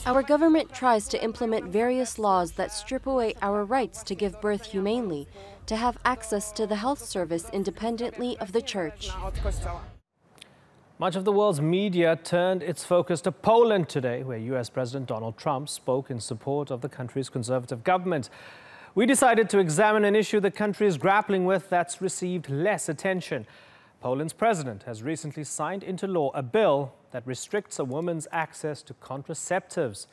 Our government tries to implement various laws that strip away our rights to give birth humanely, to have access to the health service independently of the church. Much of the world's media turned its focus to Poland today, where US President Donald Trump spoke in support of the country's conservative government. We decided to examine an issue the country is grappling with that's received less attention. Poland's president has recently signed into law a bill that restricts a woman's access to contraceptives.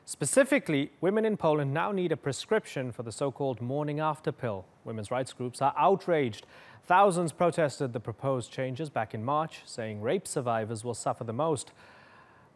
Specifically, women in Poland now need a prescription for the so-called morning after pill. Women's rights groups are outraged. Thousands protested the proposed changes back in March, saying rape survivors will suffer the most.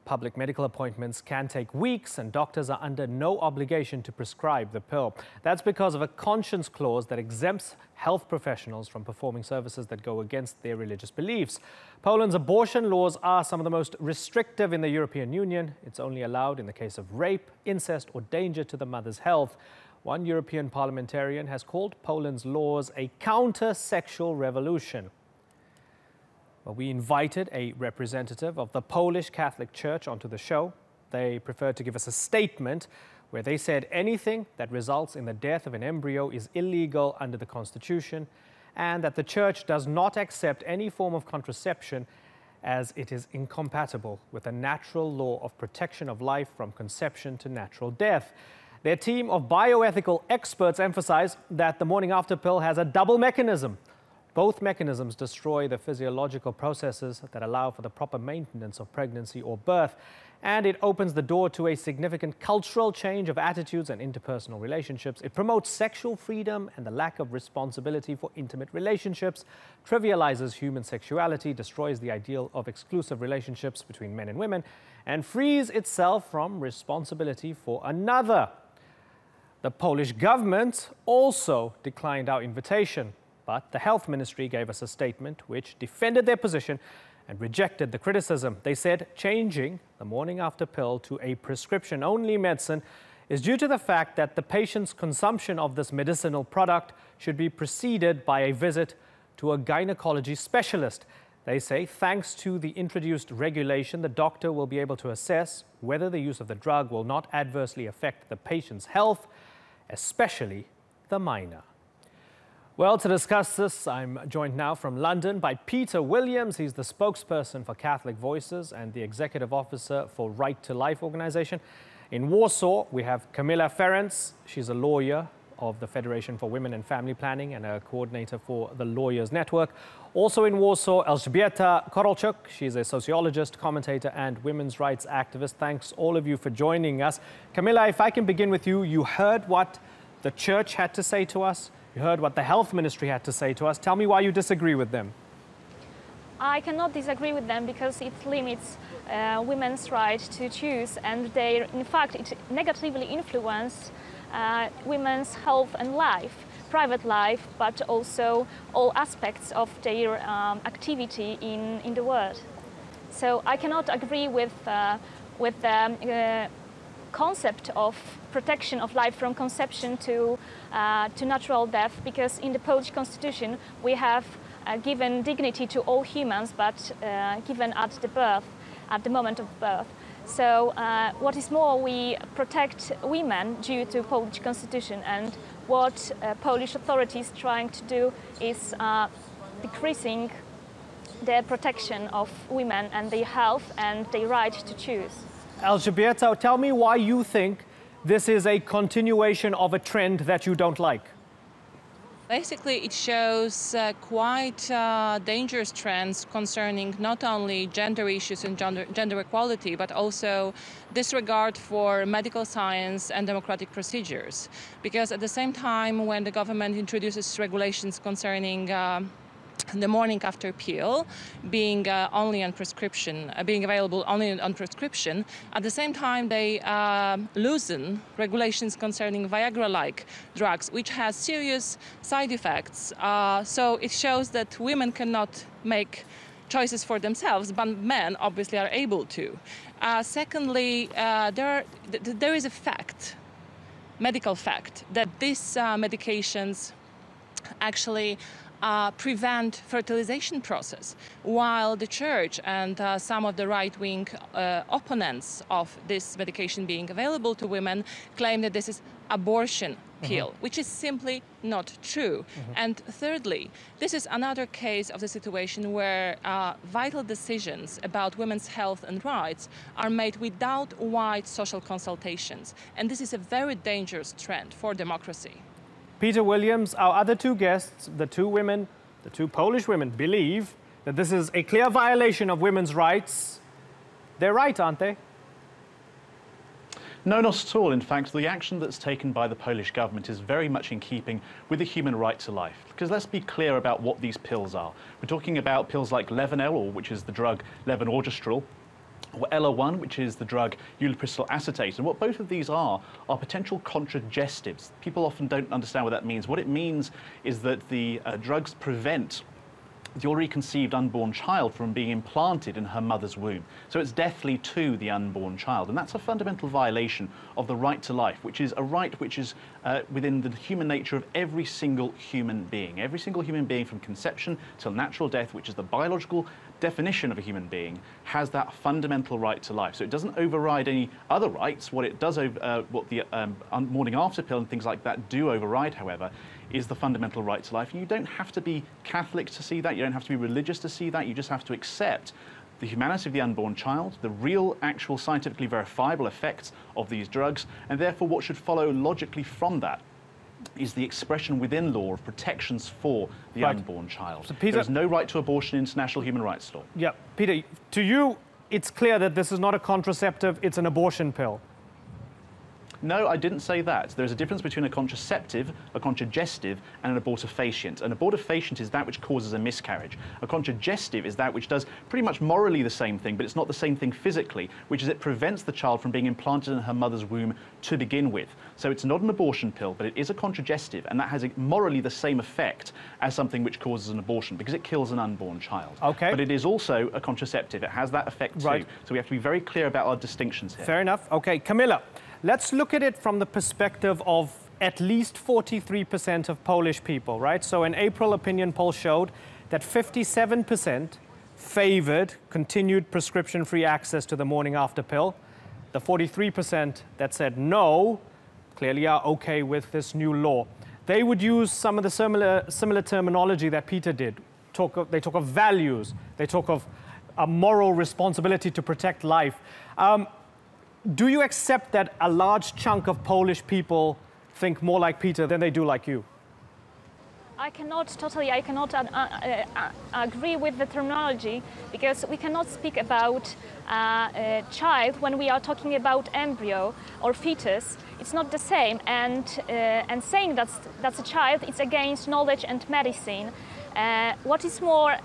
Public medical appointments can take weeks, and doctors are under no obligation to prescribe the pill. That's because of a conscience clause that exempts health professionals from performing services that go against their religious beliefs. Poland's abortion laws are some of the most restrictive in the European Union. It's only allowed in the case of rape, incest, or danger to the mother's health. One European parliamentarian has called Poland's laws a counter-sexual revolution. Well, we invited a representative of the Polish Catholic Church onto the show. They preferred to give us a statement where they said anything that results in the death of an embryo is illegal under the Constitution, and that the Church does not accept any form of contraception as it is incompatible with the natural law of protection of life from conception to natural death. Their team of bioethical experts emphasize that the morning after pill has a double mechanism. Both mechanisms destroy the physiological processes that allow for the proper maintenance of pregnancy or birth, and it opens the door to a significant cultural change of attitudes and interpersonal relationships. It promotes sexual freedom and the lack of responsibility for intimate relationships, trivializes human sexuality, destroys the ideal of exclusive relationships between men and women, and frees itself from responsibility for another. The Polish government also declined our invitation. But the health ministry gave us a statement which defended their position and rejected the criticism. They said changing the morning after pill to a prescription-only medicine is due to the fact that the patient's consumption of this medicinal product should be preceded by a visit to a gynecology specialist. They say thanks to the introduced regulation, the doctor will be able to assess whether the use of the drug will not adversely affect the patient's health, especially the minor. Well, to discuss this, I'm joined now from London by Peter Williams. He's the spokesperson for Catholic Voices and the executive officer for Right to Life organization. In Warsaw, we have Kamila Ferenc. She's a lawyer of the Federation for Women and Family Planning and a coordinator for the Lawyers Network. Also in Warsaw, Elżbieta Korolczuk. She's a sociologist, commentator, and women's rights activist. Thanks all of you for joining us. Kamila, if I can begin with you, you heard what the church had to say to us. You heard what the health ministry had to say to us. Tell me why you disagree with them. I cannot disagree with them because it limits women's right to choose, and in fact, it negatively influences women's health and life, private life, but also all aspects of their activity in the world. So I cannot agree with the concept of protection of life from conception to natural death, because in the Polish constitution we have given dignity to all humans, but given at the moment of birth. So what is more, we protect women due to Polish constitution, and what Polish authorities trying to do is decreasing the protection of women and their health and their right to choose. Elżbieta, tell me why you think this is a continuation of a trend that you don't like. Basically, it shows quite dangerous trends concerning not only gender issues and gender equality, but also disregard for medical science and democratic procedures. Because at the same time, when the government introduces regulations concerning the morning after pill being only on prescription, being available only on prescription, at the same time they loosen regulations concerning Viagra-like drugs, which has serious side effects. So it shows that women cannot make choices for themselves, but men obviously are able to. Secondly, there is a fact, medical fact, that these medications actually prevent fertilization process, while the church and some of the right-wing opponents of this medication being available to women claim that this is abortion pill, which is simply not true. And thirdly, this is another case of the situation where vital decisions about women's health and rights are made without wide social consultations. And this is a very dangerous trend for democracy. Peter Williams, our other two guests, the two Polish women, believe that this is a clear violation of women's rights. They're right, aren't they? No, not at all. In fact, the action that's taken by the Polish government is very much in keeping with the human right to life. Because let's be clear about what these pills are. We're talking about pills like Levonorgestrel, which is the drug Levonorgestrel, or Ela-1, which is the drug ulipristal acetate. And what both of these are potential contraceptives. People often don't understand what that means. What it means is that the drugs prevent the already conceived unborn child from being implanted in her mother's womb. So it's deathly to the unborn child. And that's a fundamental violation of the right to life, which is a right which is within the human nature of every single human being. Every single human being from conception till natural death, which is the biological definition of a human being, has that fundamental right to life. So it doesn't override any other rights. What it does, what the morning after pill and things like that do override, however, is the fundamental right to life. And you don't have to be Catholic to see that. You don't have to be religious to see that. You just have to accept the humanity of the unborn child, the real, actual, scientifically verifiable effects of these drugs, and therefore what should follow logically from that is the expression within law of protections for the unborn child. So Peter, there is no right to abortion in international human rights law. Yeah, Peter, to you, it's clear that this is not a contraceptive, it's an abortion pill. No, I didn't say that. There's a difference between a contraceptive, a contragestive, and an abortifacient. An abortifacient is that which causes a miscarriage. A contragestive is that which does pretty much morally the same thing, but it's not the same thing physically, which is it prevents the child from being implanted in her mother's womb to begin with. So it's not an abortion pill, but it is a contragestive, and that has morally the same effect as something which causes an abortion, because it kills an unborn child. Okay. But it is also a contraceptive. It has that effect too. So we have to be very clear about our distinctions here. Fair enough. Okay, Camilla. Let's look at it from the perspective of at least 43% of Polish people, right? So an April opinion poll showed that 57% favored continued prescription-free access to the morning after pill. The 43% that said no clearly are okay with this new law. They would use some of the similar terminology that Peter did. They talk of values. They talk of a moral responsibility to protect life. Do you accept that a large chunk of Polish people think more like Peter than they do like you? I cannot agree with the terminology, because we cannot speak about a child when we are talking about embryo or fetus. It's not the same, and saying that's a child, it's against knowledge and medicine. What is more,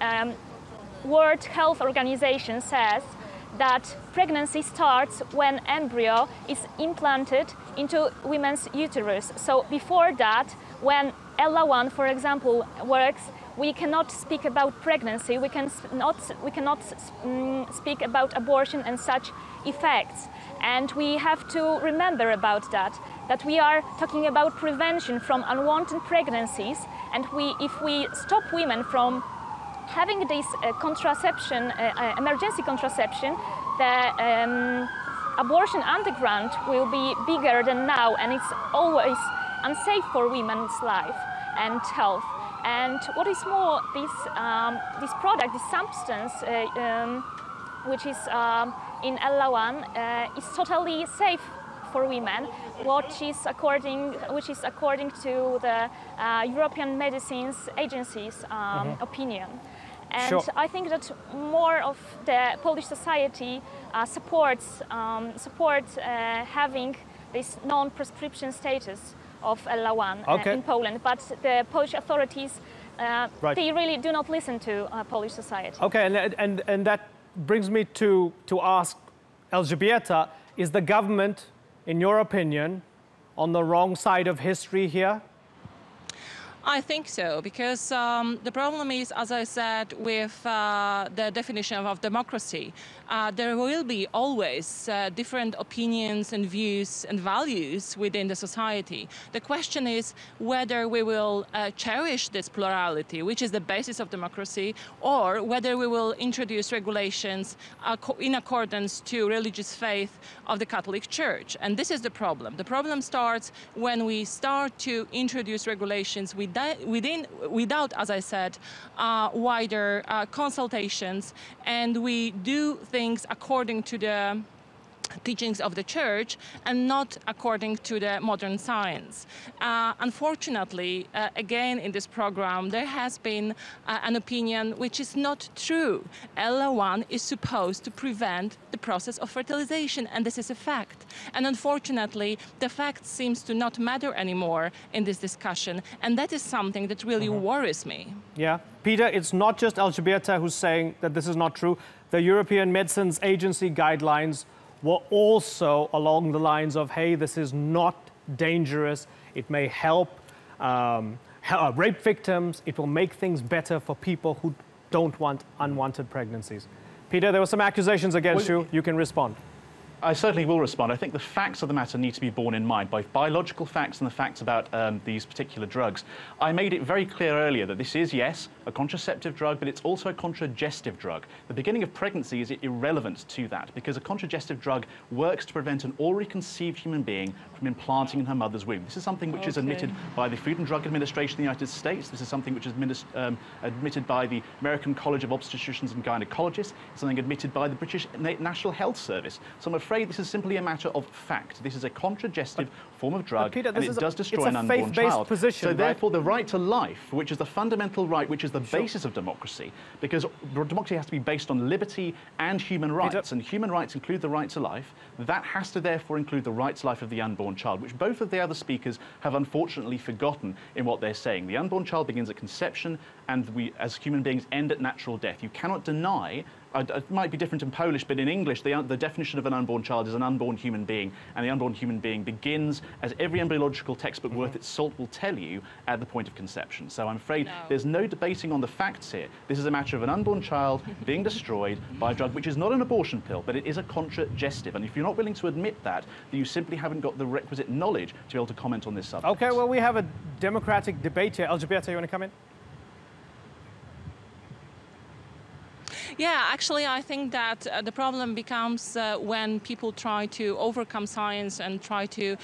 World Health Organization says that pregnancy starts when embryo is implanted into women's uterus. So before that, when Ela-1, for example, works, we cannot speak about pregnancy, we cannot speak about abortion and such effects. And we have to remember about that we are talking about prevention from unwanted pregnancies, and if we stop women from having this emergency contraception, the abortion underground will be bigger than now, and it's always unsafe for women's life and health. And what is more, this product, this substance, which is in Ela-1, is totally safe for women, which is according to the European Medicines Agency's opinion. And I think that more of the Polish society supports having this non-prescription status of Ela-1 in Poland, but the Polish authorities they really do not listen to Polish society. Okay, and that brings me to ask Elżbieta, is the government, in your opinion, on the wrong side of history here? I think so, because the problem is, as I said, with the definition of democracy, there will be always different opinions and views and values within the society. The question is whether we will cherish this plurality, which is the basis of democracy, or whether we will introduce regulations in accordance to religious faith of the Catholic Church. And this is the problem. The problem starts when we start to introduce regulations without, as I said, wider consultations, and we do things according to the teachings of the church and not according to the modern science. Unfortunately, again in this program, there has been an opinion which is not true. LA1 is supposed to prevent the process of fertilization, and this is a fact. And unfortunately, the fact seems to not matter anymore in this discussion, and that is something that really worries me. Yeah. Peter, it's not just Elżbieta who's saying that this is not true. The European Medicines Agency guidelines were also along the lines of, hey, this is not dangerous. It may help rape victims. It will make things better for people who don't want unwanted pregnancies. Peter, there were some accusations against you. You can respond. I certainly will respond. I think the facts of the matter need to be borne in mind, both biological facts and the facts about these particular drugs. I made it very clear earlier that this is, yes, a contraceptive drug, but it's also a contragestive drug. The beginning of pregnancy is irrelevant to that, because a contragestive drug works to prevent an already conceived human being from implanting in her mother's womb. This is something which is admitted by the Food and Drug Administration in the United States. This is something which is admitted by the American College of Obstetricians and Gynecologists. It's something admitted by the British National Health Service. So I'm afraid this is simply a matter of fact. This is a contragestive form of drug, Peter, and it does destroy an unborn child. Position, so therefore, the right to life, which is the fundamental right, which is the basis of democracy, because democracy has to be based on liberty and human rights, and human rights include the right to life, that has to therefore include the right to life of the unborn child, which both of the other speakers have unfortunately forgotten in what they're saying. The unborn child begins at conception, and we, as human beings, end at natural death. You cannot deny. It might be different in Polish, but in English, the definition of an unborn child is an unborn human being, and the unborn human being begins, as every embryological textbook worth its salt will tell you, at the point of conception. So I'm afraid there's no debating on the facts here. This is a matter of an unborn child being destroyed by a drug which is not an abortion pill, but it is a contragestive. And if you're not willing to admit that, then you simply haven't got the requisite knowledge to be able to comment on this subject. Okay, well, we have a democratic debate here. Elżbieta, you want to come in? Yeah, actually, I think that the problem becomes when people try to overcome science and try to,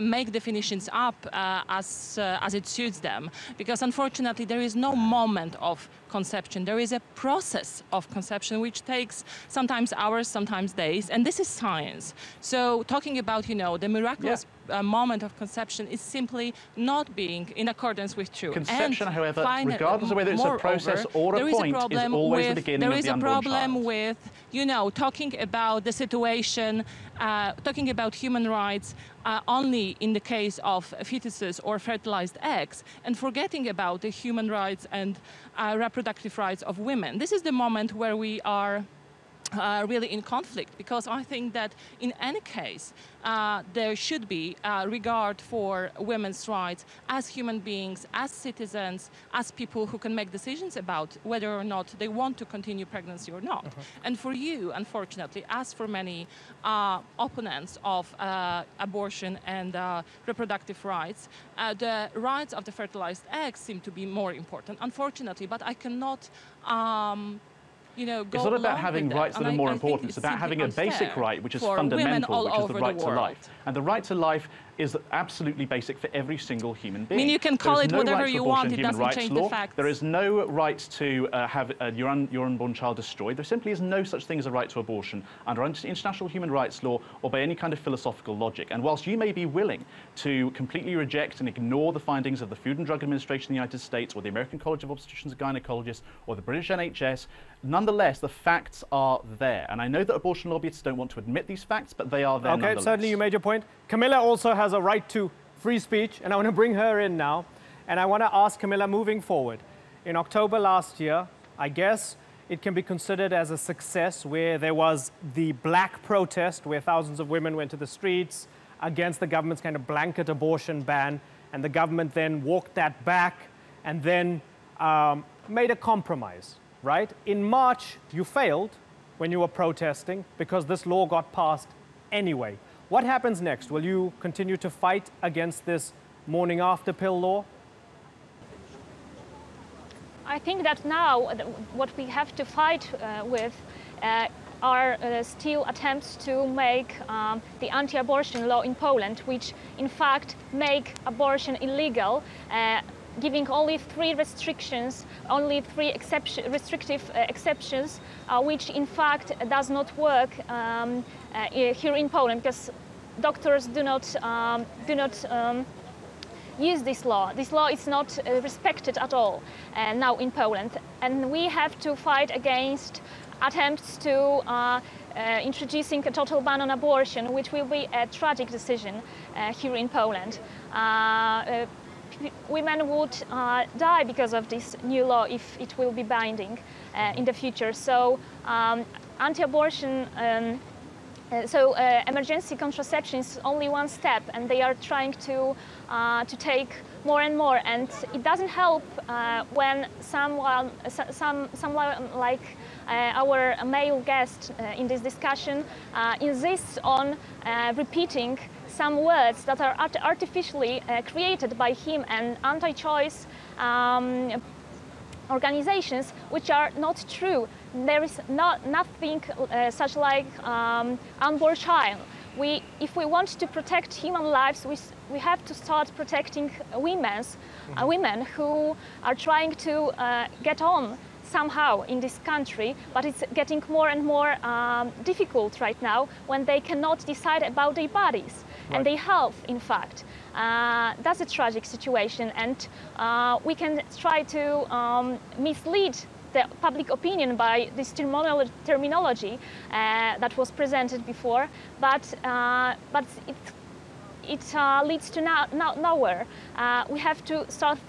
make definitions up as it suits them. Because unfortunately, there is no moment of conception. There is a process of conception which takes sometimes hours, sometimes days, and this is science. So talking about, the miraculous moment of conception is simply not being in accordance with truth. Conception, however, regardless of whether it's a process or a point, is always the beginning of the unborn child. There is a problem with, talking about the situation, talking about human rights only in the case of fetuses or fertilized eggs, and forgetting about the human rights and reproductive rights of women. This is the moment where we are really in conflict, because I think that in any case there should be regard for women's rights as human beings, as citizens, as people who can make decisions about whether or not they want to continue pregnancy or not. And for you, unfortunately, as for many opponents of abortion and reproductive rights, the rights of the fertilized eggs seem to be more important, unfortunately. But I cannot it's not about having rights that are more important. It's about having a basic right, which is fundamental, which is the right to life. And the right to life is absolutely basic for every single human being. I mean, you can call it whatever you want. It doesn't change the facts. There is no right to have your unborn child destroyed. There simply is no such thing as a right to abortion under international human rights law or by any kind of philosophical logic. And whilst you may be willing to completely reject and ignore the findings of the Food and Drug Administration in the United States or the American College of Obstetricians and Gynecologists or the British NHS, nonetheless, the facts are there. And I know that abortion lobbyists don't want to admit these facts, but they are there nonetheless. Okay, certainly you made your point. Camilla also has a right to free speech, and I want to bring her in now. And I want to ask Camilla, moving forward, in October last year, I guess it can be considered as a success, where there was the black protest, where thousands of women went to the streets against the government's kind of blanket abortion ban. and the government then walked that back and then made a compromise, right? In March, you failed when you were protesting because this law got passed anyway. What happens next? Will you continue to fight against this morning after pill law? I think that now what we have to fight with are still attempts to make the anti-abortion law in Poland, which in fact make abortion illegal, giving only three restrictions, only three restrictive exceptions, which in fact does not work here in Poland, because doctors do not use this law. This law is not respected at all now in Poland, and we have to fight against attempts to introducing a total ban on abortion, which will be a tragic decision here in Poland. Women would die because of this new law if it will be binding in the future. So anti-abortion, emergency contraception is only one step, and they are trying to take more and more. And it doesn't help when someone like our male guest in this discussion insists on repeating some words that are artificially created by him and anti-choice organizations, which are not true. There is nothing such like unborn child. If we want to protect human lives, we have to start protecting women who are trying to get on somehow in this country, but it's getting more and more difficult right now when they cannot decide about their bodies and their health, in fact. That's a tragic situation, and we can try to mislead the public opinion by this terminology that was presented before, but it leads to nowhere. We have to start to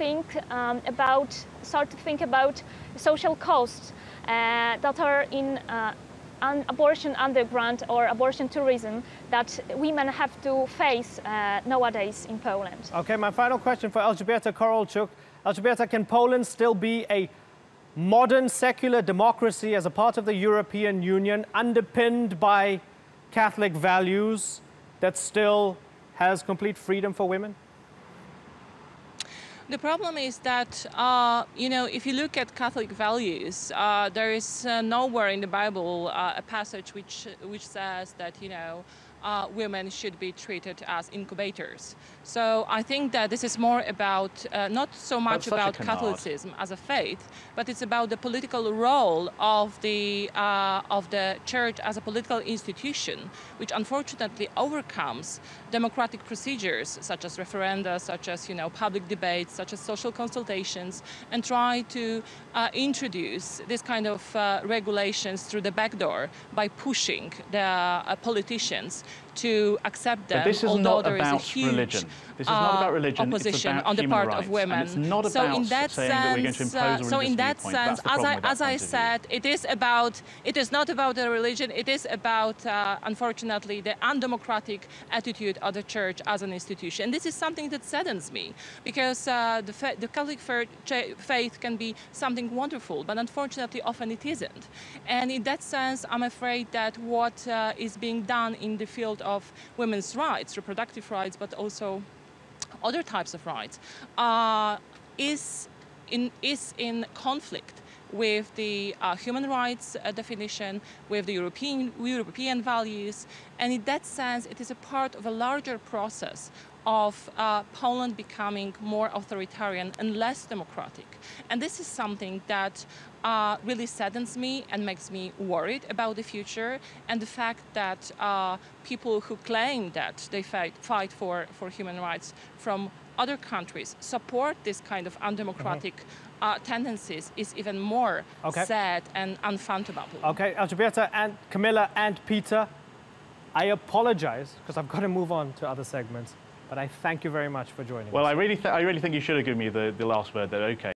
think about social costs that are in abortion underground or abortion tourism that women have to face nowadays in Poland. Okay, my final question for Elżbieta Korolczuk. Elżbieta, can Poland still be a modern secular democracy as a part of the European Union, underpinned by Catholic values, that still has complete freedom for women? The problem is that, if you look at Catholic values, there is nowhere in the Bible a passage which says that, women should be treated as incubators. So I think that this is more about, not so much about Catholicism as a faith, but it's about the political role of the church as a political institution, which unfortunately overcomes democratic procedures such as referenda, such as public debates, such as social consultations, and try to introduce this kind of regulations through the back door by pushing the politicians to accept them, although there is a huge opposition on the part of women. It's not about saying that we're going to impose a religious viewpoint. As I said, it is not about the religion. It is about, unfortunately, the undemocratic attitude of the church as an institution. And this is something that saddens me, because the Catholic faith can be something wonderful, but unfortunately, often it isn't. And in that sense, I'm afraid that what is being done in the field of women's rights, reproductive rights, but also other types of rights, is in conflict with the human rights definition, with the European values, and in that sense, it is a part of a larger process of Poland becoming more authoritarian and less democratic. And this is something that really saddens me and makes me worried about the future, and the fact that people who claim that they fight for human rights from other countries support this kind of undemocratic tendencies is even more sad and unfathomable. Okay, Elżbieta and Camilla and Peter, I apologize because I've got to move on to other segments, but I thank you very much for joining us. Well, I really think you should have given me the last word there. Okay.